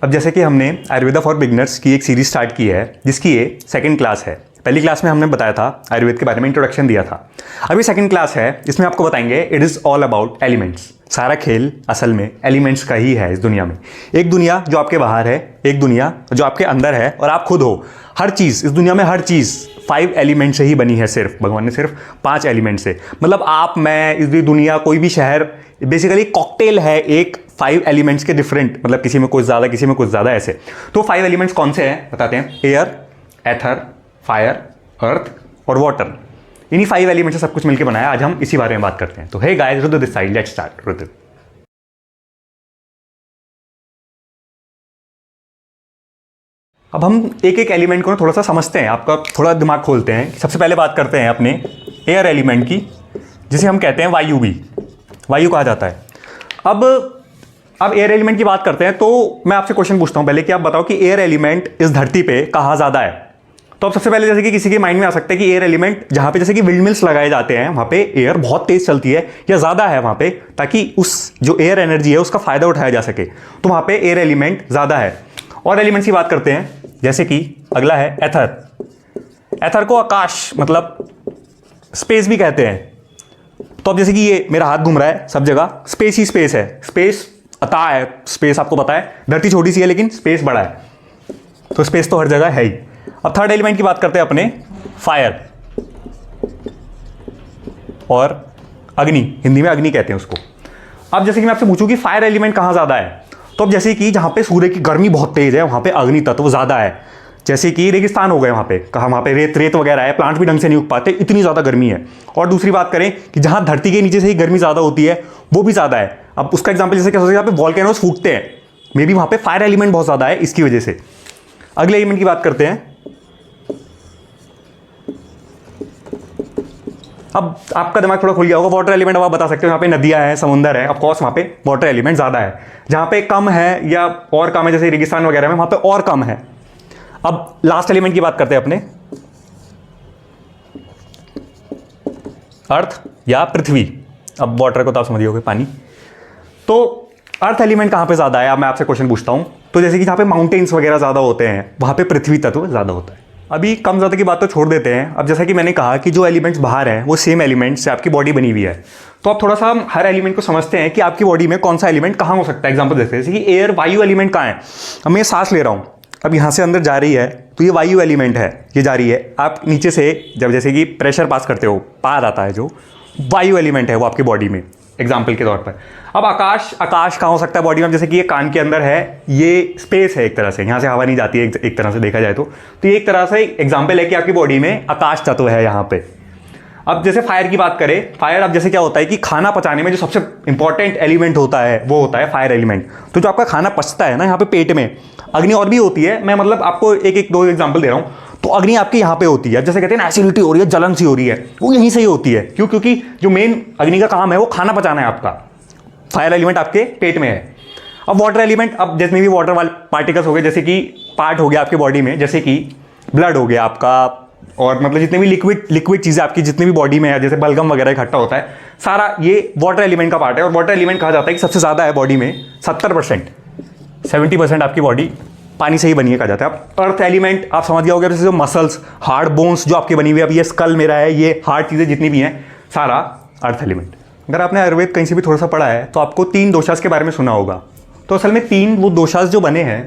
अब जैसे कि हमने आयुर्वेदा फॉर बिगनर्स की एक सीरीज स्टार्ट की है जिसकी ये सेकंड क्लास है। पहली क्लास में हमने बताया था आयुर्वेद के बारे में, इंट्रोडक्शन दिया था। अभी सेकंड क्लास है, इसमें आपको बताएंगे it is all about elements. सारा खेल असल में एलिमेंट्स का ही है इस दुनिया में। एक दुनिया जो आपके बाहर है, एक दुनिया जो आपके अंदर है और आप खुद हो। हर चीज़ इस दुनिया में, हर चीज़ 5 एलिमेंट से ही बनी है। सिर्फ भगवान ने सिर्फ 5 एलिमेंट से, मतलब आप, मैं, इस दुनिया, कोई भी शहर बेसिकली कॉकटेल है एक 5 एलिमेंट्स के डिफरेंट, मतलब किसी में कुछ ज़्यादा, किसी में कुछ ज़्यादा, ऐसे। तो 5 एलिमेंट्स कौन से हैं बताते हैं। एयर, एथर, फायर, अर्थ और वाटर। इन्हीं 5 एलिमेंट से सब कुछ मिलकर बनाया। आज हम इसी बारे में बात करते हैं। तो hey guys, Rudra this side, let's start. Rudra, अब हम एक एक एलिमेंट को थोड़ा सा समझते हैं, आपका थोड़ा दिमाग खोलते हैं। सबसे पहले बात करते हैं अपने एयर एलिमेंट की, जिसे हम कहते हैं वायु भी, वायु कहा जाता है। अब एयर एलिमेंट की बात करते हैं तो मैं आपसे क्वेश्चन पूछता हूं पहले कि आप बताओ कि एयर एलिमेंट इस धरती पे कहाँ ज़्यादा है। तो अब सबसे पहले जैसे कि किसी के माइंड में आ सकता है कि एयर एलिमेंट जहाँ पे जैसे कि विंड मिल्स लगाए जाते हैं वहाँ पे एयर बहुत तेज़ चलती है या ज़्यादा है वहाँ पे, ताकि उस जो एयर एनर्जी है उसका फ़ायदा उठाया जा सके। तो वहाँ पे एयर एलिमेंट ज़्यादा है। और एलिमेंट्स की बात करते हैं, जैसे कि अगला है एथर। एथर को आकाश मतलब स्पेस भी कहते हैं। तो अब जैसे कि ये मेरा हाथ घूम रहा है, सब जगह स्पेस ही स्पेस है। स्पेस अता है, स्पेस आपको पता है, धरती छोटी सी है लेकिन स्पेस बड़ा है, तो स्पेस तो हर जगह है ही। अब थर्ड एलिमेंट की बात करते हैं अपने, फायर और अग्नि, हिंदी में अग्नि कहते हैं उसको। अब जैसे कि मैं आपसे पूछूं कि फायर एलिमेंट कहाँ ज़्यादा है, तो अब जैसे कि जहाँ पे सूर्य की गर्मी बहुत तेज है वहाँ पे अग्नि तत्व ज़्यादा है। जैसे कि रेगिस्तान हो गए वहाँ पे, कहा वहाँ पे रेत वगैरह है, प्लांट भी ढंग से नहीं उग पाते, इतनी ज़्यादा गर्मी है। और दूसरी बात करें कि जहाँ धरती के नीचे से ही गर्मी ज़्यादा होती है वो भी ज़्यादा है। अब उसका एग्जाम्पल जैसे क्या हो सकता है, यहाँ पे वॉल्केनोस फूटते हैं, मे बी वहाँ पे फायर एलिमेंट बहुत ज़्यादा है इसकी वजह से। अगले एलिमेंट की बात करते हैं। अब आपका दिमाग थोड़ा खुल गया होगा, वाटर एलिमेंट। अब आप बता सकते हो यहाँ पे नदियाँ हैं, समुंदर है, ऑफकोर्स वहाँ पे वाटर एलिमेंट ज़्यादा है। जहाँ पे कम है या और कम है, जैसे रेगिस्तान वगैरह में, वहाँ पे और कम है। अब लास्ट एलिमेंट की बात करते हैं अपने, अर्थ या पृथ्वी। अब वाटर को तो आप समझिए होगे, पानी। तो अर्थ एलिमेंट कहाँ पे ज़्यादा है, अब मैं आपसे क्वेश्चन पूछता हूँ। तो जैसे कि जहाँ पे माउंटेन्स वगैरह ज़्यादा होते हैं वहाँ पे पृथ्वी तत्व ज़्यादा होता है। अभी कम ज़्यादा की बात तो छोड़ देते हैं। अब जैसा कि मैंने कहा कि जो एलिमेंट्स बाहर हैं वो सेम एलिमेंट से आपकी बॉडी बनी हुई है। तो आप थोड़ा सा हम हर एलिमेंट को समझते हैं कि आपकी बॉडी में कौन सा एलिमेंट कहाँ हो सकता है। एग्जाम्पल देखते हैं, जैसे कि एयर, वायु एलिमेंट कहाँ है। अब मैं सांस ले रहा हूँ, अब यहाँ से अंदर जा रही है तो ये वायु एलिमेंट है, ये जा रही है। आप नीचे से जब जैसे कि प्रेशर पास करते हो, पार आता है, जो वायु एलिमेंट है वो आपकी बॉडी में, एग्जाम्पल के तौर पर। अब आकाश कहाँ हो सकता है बॉडी में, जैसे कि ये कान के अंदर है, ये स्पेस है एक तरह से, यहाँ से हवा नहीं जाती है एक तरह से देखा जाए तो ये एक तरह से एग्जाम्पल है कि आपकी बॉडी में आकाश तत्व है यहाँ पे। अब जैसे फायर की बात करें, फायर अब जैसे क्या होता है कि खाना पचाने में जो सबसे इंपॉर्टेंट एलिमेंट होता है वो होता है फायर एलिमेंट। तो जो आपका खाना पचता है ना यहाँ पे पेट में, अग्नि और भी होती है, मैं मतलब आपको एक दो एग्जाम्पल दे रहा हूँ। तो अग्नि आपकी यहाँ पे होती है, जैसे कहते हैं ना एसिडिटी हो रही है, जलन सी हो रही है, वो यहीं से ही होती है। क्यों? क्योंकि जो मेन अग्नि का काम है वो खाना पचाना है आपका। फायर एलिमेंट आपके पेट में है। अब वाटर एलिमेंट, अब जितने भी वाटर वाले पार्टिकल्स हो गए, जैसे कि पार्ट हो गया आपके बॉडी में, जैसे कि ब्लड हो गया आपका, और मतलब जितने भी लिक्विड चीज़ें आपकी जितनी भी बॉडी में है, जैसे बलगम वगैरह इकट्ठा होता है, सारा ये वाटर एलिमेंट का पार्ट है। और वाटर एलिमेंट कहा जाता है कि सबसे ज़्यादा है बॉडी में, 70%, 70% आपकी बॉडी पानी से ही बनी है कहा जाता है। अब अर्थ एलिमेंट आप समझ गए होंगे, जैसे जो मसल्स, हार्ड बोन्स जो आपकी बनी हुई है, अब ये स्कल मेरा है, ये हार्ड चीज़ें जितनी भी हैं, सारा अर्थ एलिमेंट। अगर आपने आयुर्वेद कहीं से भी थोड़ा सा पढ़ा है तो आपको 3 दोषास के बारे में सुना होगा। तो असल में 3 वो दोषास जो बने हैं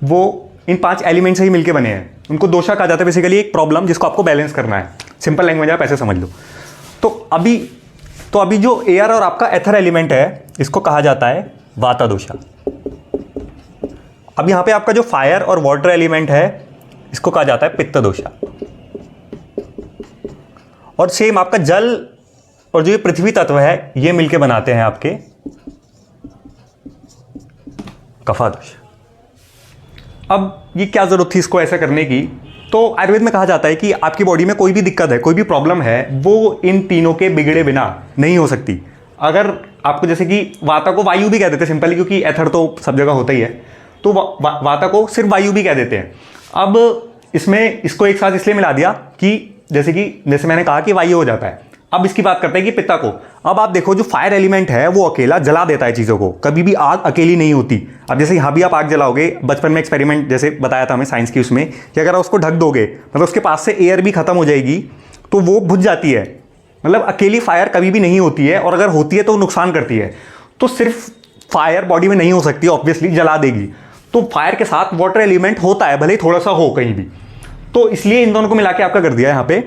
वो इन 5 एलिमेंट से ही मिलके बने हैं। उनको दोषा कहा जाता है, बेसिकली एक प्रॉब्लम जिसको आपको बैलेंस करना है। सिंपल लैंग्वेज आप ऐसे समझ लो। तो अभी जो एयर और आपका एथर एलिमेंट है इसको कहा जाता है वाता दोषा। अब यहाँ पे आपका जो फायर और वाटर एलिमेंट है इसको कहा जाता है पित्त दोषा। और सेम आपका जल और जो ये पृथ्वी तत्व है ये मिलके बनाते हैं आपके कफा दोष। अब ये क्या जरूरत थी इसको ऐसा करने की, तो आयुर्वेद में कहा जाता है कि आपकी बॉडी में कोई भी दिक्कत है, कोई भी प्रॉब्लम है, वो इन तीनों के बिगड़े बिना नहीं हो सकती। अगर आपको जैसे कि वाता को वायु भी कह देते हैं सिंपली, क्योंकि एथर तो सब जगह होता ही है, तो वाता को सिर्फ वायु भी कह देते हैं। अब इसमें इसको एक साथ इसलिए मिला दिया कि जैसे मैंने कहा कि वायु हो जाता है। अब इसकी बात करते हैं कि पित्ता को। अब आप देखो जो फायर एलिमेंट है वो अकेला जला देता है चीज़ों को, कभी भी आग अकेली नहीं होती। अब जैसे यहाँ भी आप आग जलाओगे, बचपन में एक्सपेरिमेंट जैसे बताया था हमें साइंस की उसमें, कि अगर आप उसको ढक दोगे मतलब उसके पास से एयर भी खत्म हो जाएगी तो वो बुझ जाती है। मतलब अकेली फायर कभी भी नहीं होती है, और अगर होती है तो नुकसान करती है। तो सिर्फ फायर बॉडी में नहीं हो सकती, ऑब्वियसली जला देगी। तो फायर के साथ वाटर एलिमेंट होता है, भले ही थोड़ा सा हो कहीं भी। तो इसलिए इन दोनों को मिला के आपका कर दिया है यहाँ पे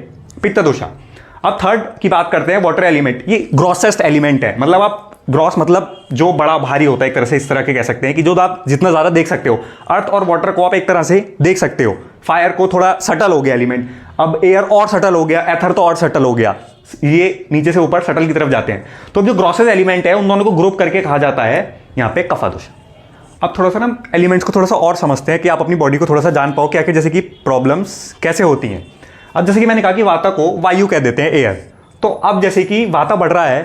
पित्त दोषा। अब थर्ड की बात करते हैं, वाटर एलिमेंट। ये ग्रॉसेस्ट एलिमेंट है, मतलब आप ग्रॉस मतलब जो बड़ा भारी होता है एक तरह से, इस तरह के कह सकते हैं कि जो आप जितना ज़्यादा देख सकते हो। अर्थ और वाटर को आप एक तरह से देख सकते हो, फायर को थोड़ा सटल हो गया एलिमेंट, अब एयर और सटल हो गया, एथर तो और सटल हो गया, ये नीचे से ऊपर सटल की तरफ जाते हैं। तो जो ग्रॉसेस एलिमेंट है उन दोनों को ग्रुप करके कहा जाता है यहाँ पे कफा दोषा। अब थोड़ा सा ना एलिमेंट्स को थोड़ा सा और समझते हैं कि आप अपनी बॉडी को थोड़ा सा जान पाओ क्या क्या जैसे कि प्रॉब्लम्स कैसे होती हैं। अब जैसे कि मैंने कहा कि वाता को वायु कह देते हैं, एयर। तो अब जैसे कि वाता बढ़ रहा है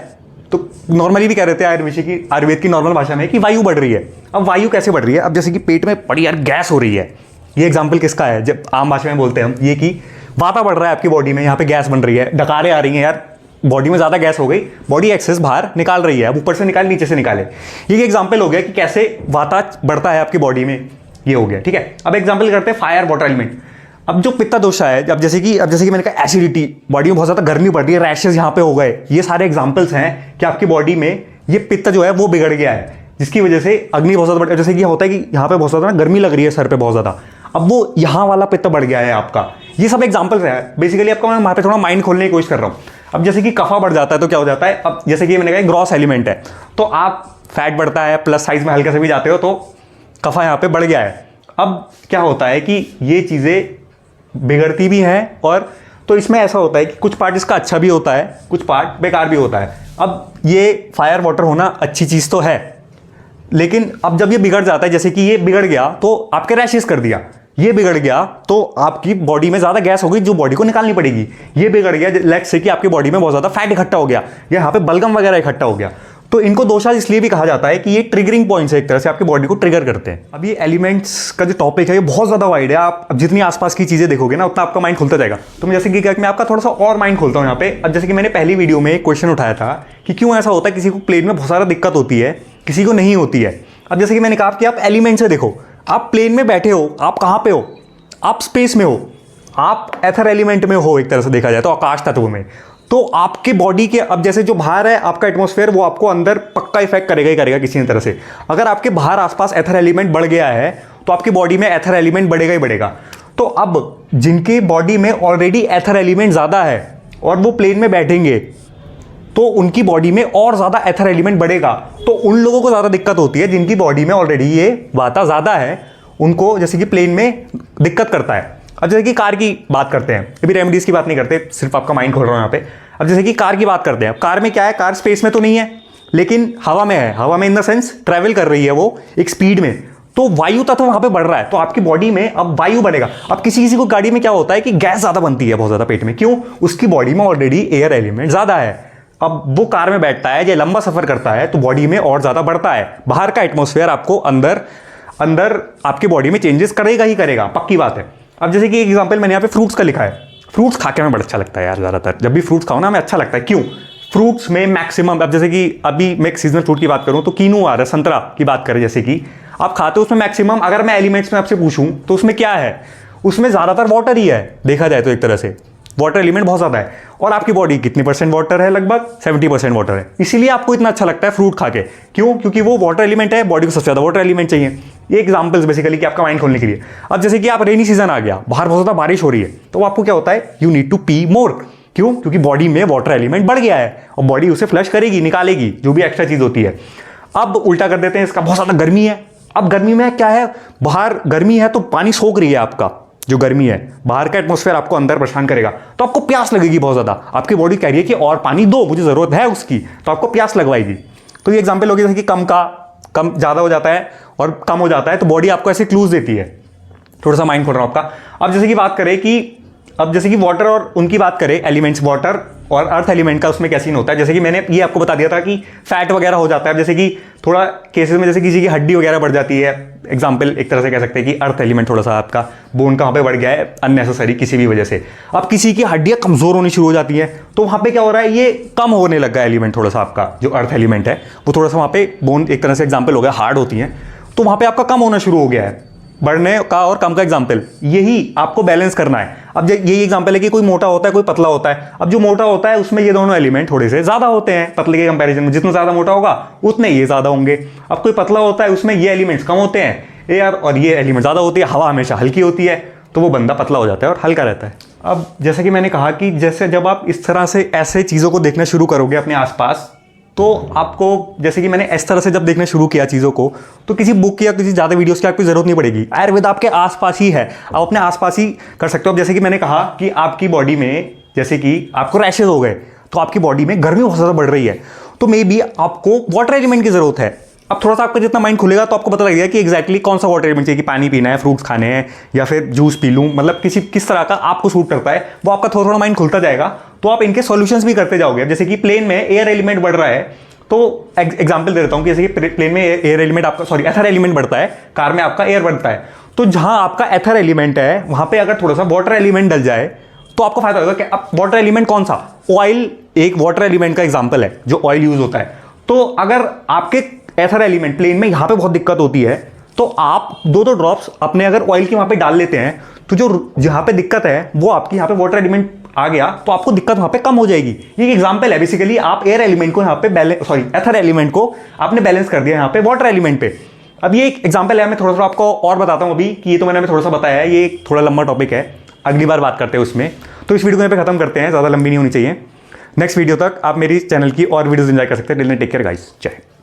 तो नॉर्मली भी कह देते हैं आयुर्वेद की नॉर्मल भाषा में कि वायु बढ़ रही है। अब वायु कैसे बढ़ रही है? अब जैसे कि पेट में बड़ी यार गैस हो रही है, ये एग्जाम्पल किसका है? जब आम भाषा में बोलते हैं हम ये कि वाता बढ़ रहा है आपकी बॉडी में, यहाँ पे गैस बन रही है, डकारें आ रही हैं यार, बॉडी में ज़्यादा गैस हो गई, बॉडी एक्सेस बाहर निकाल रही है, अब ऊपर से निकाले नीचे से निकाले। ये एग्जाम्पल हो गया कि कैसे वाता बढ़ता है आपकी बॉडी में, ये हो गया। ठीक है, अब एग्जाम्पल करते हैं फायर वाटर एलिमेंट। अब जो पित्त दोषा है, अब जैसे कि मैंने कहा एसिडिटी, बॉडी में बहुत ज़्यादा गर्मी बढ़ रही है, रैशेज यहाँ पे हो गए, ये सारे एग्जाम्पल्स हैं कि आपकी बॉडी में ये पित्त जो है वो बिगड़ गया है, जिसकी वजह से अग्नि बहुत ज़्यादा बढ़, जैसे कि होता है कि यहाँ पे बहुत ज़्यादा ना गर्मी लग रही है सर पे बहुत ज़्यादा, अब वो यहाँ वाला पित्त बढ़ गया है आपका। ये सब एग्जाम्पल्स है, बेसिकली आपका मैं वहाँ पे थोड़ा माइंड खोलने की कोशिश कर रहा हूँ। अब जैसे कि कफा बढ़ जाता है तो क्या हो जाता है? अब जैसे कि मैंने कहा ग्रॉस एलिमेंट है, तो आप फैट बढ़ता है, प्लस साइज में हल्के से भी जाते हो तो कफा यहाँ पे बढ़ गया है। अब क्या होता है कि ये चीज़ें बिगड़ती भी हैं, और तो इसमें ऐसा होता है कि कुछ पार्ट इसका अच्छा भी होता है, कुछ पार्ट बेकार भी होता है। अब ये फायर वाटर होना अच्छी चीज़ तो है, लेकिन अब जब ये बिगड़ जाता है, जैसे कि ये बिगड़ गया तो आपके रैशेस कर दिया, ये बिगड़ गया तो आपकी बॉडी में ज़्यादा गैस हो गई जो बॉडी को निकालनी पड़ेगी, ये बिगड़ गया लेट्स से कि आपकी बॉडी में बहुत ज़्यादा फैट इकट्ठा हो गया, या यहाँ पे बलगम वगैरह इकट्ठा हो गया। तो इनको दोषा इसलिए भी कहा जाता है कि ये ट्रिगरिंग पॉइंट्स है, एक तरह से आपकी बॉडी को ट्रिगर करते हैं। अब ये एलिमेंट्स का जो टॉपिक है ये बहुत ज़्यादा वाइड है, आप अब जितनी आसपास की चीज़ें देखोगे ना उतना आपका माइंड खुलता जाएगा। तो मैं जैसे कि मैं आपका थोड़ा सा और माइंड खोलता हूँ यहाँ पे। अब जैसे कि मैंने पहली वीडियो में एक क्वेश्चन उठाया था कि क्यों ऐसा होता है, किसी को प्लेन में बहुत सारा दिक्कत होती है, किसी को नहीं होती है। अब जैसे कि मैंने कहा कि आप एलिमेंट से देखो, आप प्लेन में बैठे हो, आप कहाँ पे हो? आप स्पेस में हो, आप एथर एलिमेंट में हो, एक तरह से देखा जाए तो आकाश तत्व में। तो आपके बॉडी के अब जैसे जो बाहर है आपका एटमॉस्फेयर, वो आपको अंदर पक्का इफेक्ट करेगा ही करेगा किसी तरह से। अगर आपके बाहर आसपास एथर एलिमेंट बढ़ गया है तो आपकी बॉडी में एथर एलिमेंट बढ़ेगा ही बढ़ेगा। तो अब जिनकी बॉडी में ऑलरेडी एथर एलिमेंट ज़्यादा है और वो प्लेन में बैठेंगे तो उनकी बॉडी में और ज़्यादा एथर एलिमेंट बढ़ेगा, तो उन लोगों को ज़्यादा दिक्कत होती है जिनकी बॉडी में ऑलरेडी ये वाता ज़्यादा है, उनको जैसे कि प्लेन में दिक्कत करता है। अब जैसे कि कार की बात करते हैं, अभी रेमेडीज की बात नहीं करते, सिर्फ आपका माइंड खोल रहा हूँ यहाँ पे। अब जैसे कि कार की बात करते हैं, कार में क्या है, कार स्पेस में तो नहीं है लेकिन हवा में है, हवा में इन द सेंस ट्रैवल कर रही है वो एक स्पीड में, तो वायु तत्व वहाँ पे बढ़ रहा है, तो आपकी बॉडी में अब वायु बढ़ेगा। अब किसी किसी को गाड़ी में क्या होता है कि गैस ज़्यादा बनती है बहुत ज़्यादा पेट में, क्यों? उसकी बॉडी में ऑलरेडी एयर एलिमेंट ज़्यादा है। अब वो कार में बैठता है या लंबा सफर करता है तो बॉडी में और ज़्यादा बढ़ता है, बाहर का एटमॉस्फेयर आपको अंदर आपकी बॉडी में चेंजेस करेगा ही करेगा, पक्की बात है। अब जैसे कि एग्जांपल मैंने यहाँ पे फ्रूट्स का लिखा है, फ्रूट्स खा के हमें बड़ा अच्छा लगता है यार, ज़्यादातर जब भी फ्रूट्स खाओ ना हमें अच्छा लगता है, क्यों? फ्रूट्स में मैक्सिमम, अब जैसे कि अभी मैं एक सीजनल फ्रूट की बात करूँ तो कीनू आ रहा है, संतरा की बात करें जैसे कि आप खाते हो, उसमें मैक्सिमम अगर मैं एलिमेंट्स में आपसे पूछूं तो उसमें क्या है? उसमें ज़्यादातर वाटर ही है, देखा जाए तो एक तरह से वाटर एलिमेंट बहुत ज़्यादा है। और आपकी बॉडी कितनी परसेंट वाटर है? लगभग 70% वाटर है, इसीलिए आपको इतना अच्छा लगता है फ्रूट खा के, क्यों? क्योंकि वो वाटर एलिमेंट है, बॉडी को सबसे ज़्यादा वाटर एलिमेंट चाहिए। ये एग्जाम्पल्स बेसिकली कि आपका माइंड खोलने के लिए। अब जैसे कि आप रेनी सीजन आ गया, बाहर बहुत ज़्यादा बारिश हो रही है, तो आपको क्या होता है? You need to pee more, क्यों? क्योंकि बॉडी में वाटर एलिमेंट बढ़ गया है और बॉडी उसे फ्लश करेगी, निकालेगी, जो भी एक्स्ट्रा चीज़ होती है। अब उल्टा कर देते हैं इसका, बहुत ज़्यादा गर्मी है, अब गर्मी में क्या है, बाहर गर्मी है तो पानी सोख रही है, आपका जो गर्मी है बाहर का एटमॉस्फेयर आपको अंदर परेशान करेगा, तो आपको प्यास लगेगी बहुत ज़्यादा, आपकी बॉडी कह रही है कि और पानी दो, मुझे ज़रूरत है उसकी, तो आपको प्यास लगवाएगी। तो ये एग्जाम्पल हो गया जैसे कि कम ज़्यादा हो जाता है और कम हो जाता है, तो बॉडी आपको ऐसे क्लूज देती है। थोड़ा सा माइंड खोल रहा हूँ आपका। अब जैसे कि बात करें कि अब जैसे कि वाटर और उनकी बात करें, एलिमेंट्स वाटर और अर्थ एलिमेंट का उसमें क्या सीन होता है, जैसे कि मैंने ये आपको बता दिया था कि फैट वगैरह हो जाता है। जैसे कि थोड़ा केसेस में जैसे किसी की हड्डी वगैरह बढ़ जाती है, एग्जाम्पल एक तरह से कह सकते हैं कि अर्थ एलिमेंट थोड़ा सा आपका बोन कहाँ पे बढ़ गया है अननेसेसरी किसी भी वजह से। अब किसी की हड्डियाँ कमज़ोर होनी शुरू हो जाती हैं, तो वहाँ पे क्या हो रहा है, ये कम होने लगा एलिमेंट थोड़ा सा आपका जो अर्थ एलिमेंट है वो थोड़ा सा वहाँ पे बोन एक तरह से एग्जाम्पल हो गया, हार्ड होती हैं, तो वहाँ पे आपका कम होना शुरू हो गया है। बढ़ने का और कम का एग्जाम्पल यही आपको बैलेंस करना है। अब यही एग्जाम्पल है कि कोई मोटा होता है कोई पतला होता है। अब जो मोटा होता है उसमें ये दोनों एलिमेंट थोड़े से ज़्यादा होते हैं पतले के कंपैरिजन में, जितना ज़्यादा मोटा होगा उतने ये ज़्यादा होंगे। अब कोई पतला होता है उसमें ये एलिमेंट्स कम होते हैं एयर, और ये एलिमेंट ज़्यादा होती है, हवा हमेशा हल्की होती है, तो वो बंदा पतला हो जाता है और हल्का रहता है। अब जैसे कि मैंने कहा कि जैसे जब आप इस तरह से ऐसे चीज़ों को देखना शुरू करोगे अपने आसपास, तो आपको जैसे कि मैंने इस तरह से जब देखना शुरू किया चीज़ों को, तो किसी बुक या किसी ज़्यादा वीडियोस की आपकी ज़रूरत नहीं पड़ेगी। आयुर्वेद आपके आसपास ही है, आप अपने आसपास ही कर सकते हो। अब जैसे कि मैंने कहा कि आपकी बॉडी में जैसे कि आपको रैशेज हो गए, तो आपकी बॉडी में गर्मी बहुत ज़्यादा बढ़ रही है, तो मे बी आपको वाटर एलिमेंट की ज़रूरत है। अब थोड़ा सा आपका जितना माइंड खुलेगा तो आपको पता लगेगा कि एग्जैक्टली कौन सा वाटर एलिमेंट चाहिए, कि पानी पीना है, फ्रूट्स खाने हैं, या फिर जूस पी लूँ, मतलब किस तरह का आपको सूट करता है, वो आपका थोड़ा थोड़ा माइंड खुलता जाएगा, तो आप इनके सॉल्यूशंस भी करते जाओगे। जैसे कि प्लेन में एयर एलिमेंट बढ़ रहा है, तो एग्जाम्पल दे देता हूँ कि जैसे कि प्लेन में एयर एलिमेंट आपका एथर एलिमेंट बढ़ता है, कार में आपका एयर बढ़ता है, तो जहाँ आपका एथर एलिमेंट है वहाँ पे अगर थोड़ा सा वाटर एलिमेंट डल जाए तो आपको फायदा होगा। कि अब वाटर एलिमेंट कौन सा, ऑयल एक वाटर एलिमेंट का एग्जाम्पल है जो ऑयल यूज होता है। तो अगर आपके एथर एलिमेंट प्लेन में यहाँ पे बहुत दिक्कत होती है, तो आप 2-2 ड्रॉप्स अपने अगर ऑयल के वहाँ पे डाल लेते हैं, तो जो जहाँ पे दिक्कत है वो आपकी यहाँ पे वाटर एलिमेंट आ गया, तो आपको दिक्कत वहाँ पे कम हो जाएगी। ये एग्जांपल है बेसिकली, आप एयर एलिमेंट को यहाँ पे एथर एलिमेंट को आपने बैलेंस कर दिया यहाँ पे वाटर एलिमेंट पे। अब ये एक एग्जांपल है, मैं थोड़ा सा आपको और बताता हूँ अभी, कि ये तो मैंने थोड़ा सा बताया है, ये थोड़ा लंबा टॉपिक है, अगली बार बात करते हैं उसमें। तो इस वीडियो को यहाँ पे खत्म करते हैं, ज़्यादा लंबी नहीं होनी चाहिए। नेक्स्ट वीडियो तक आप मेरी चैनल की और वीडियोज एंजॉय कर सकते हैं। Till then take care guys, जय हिंद।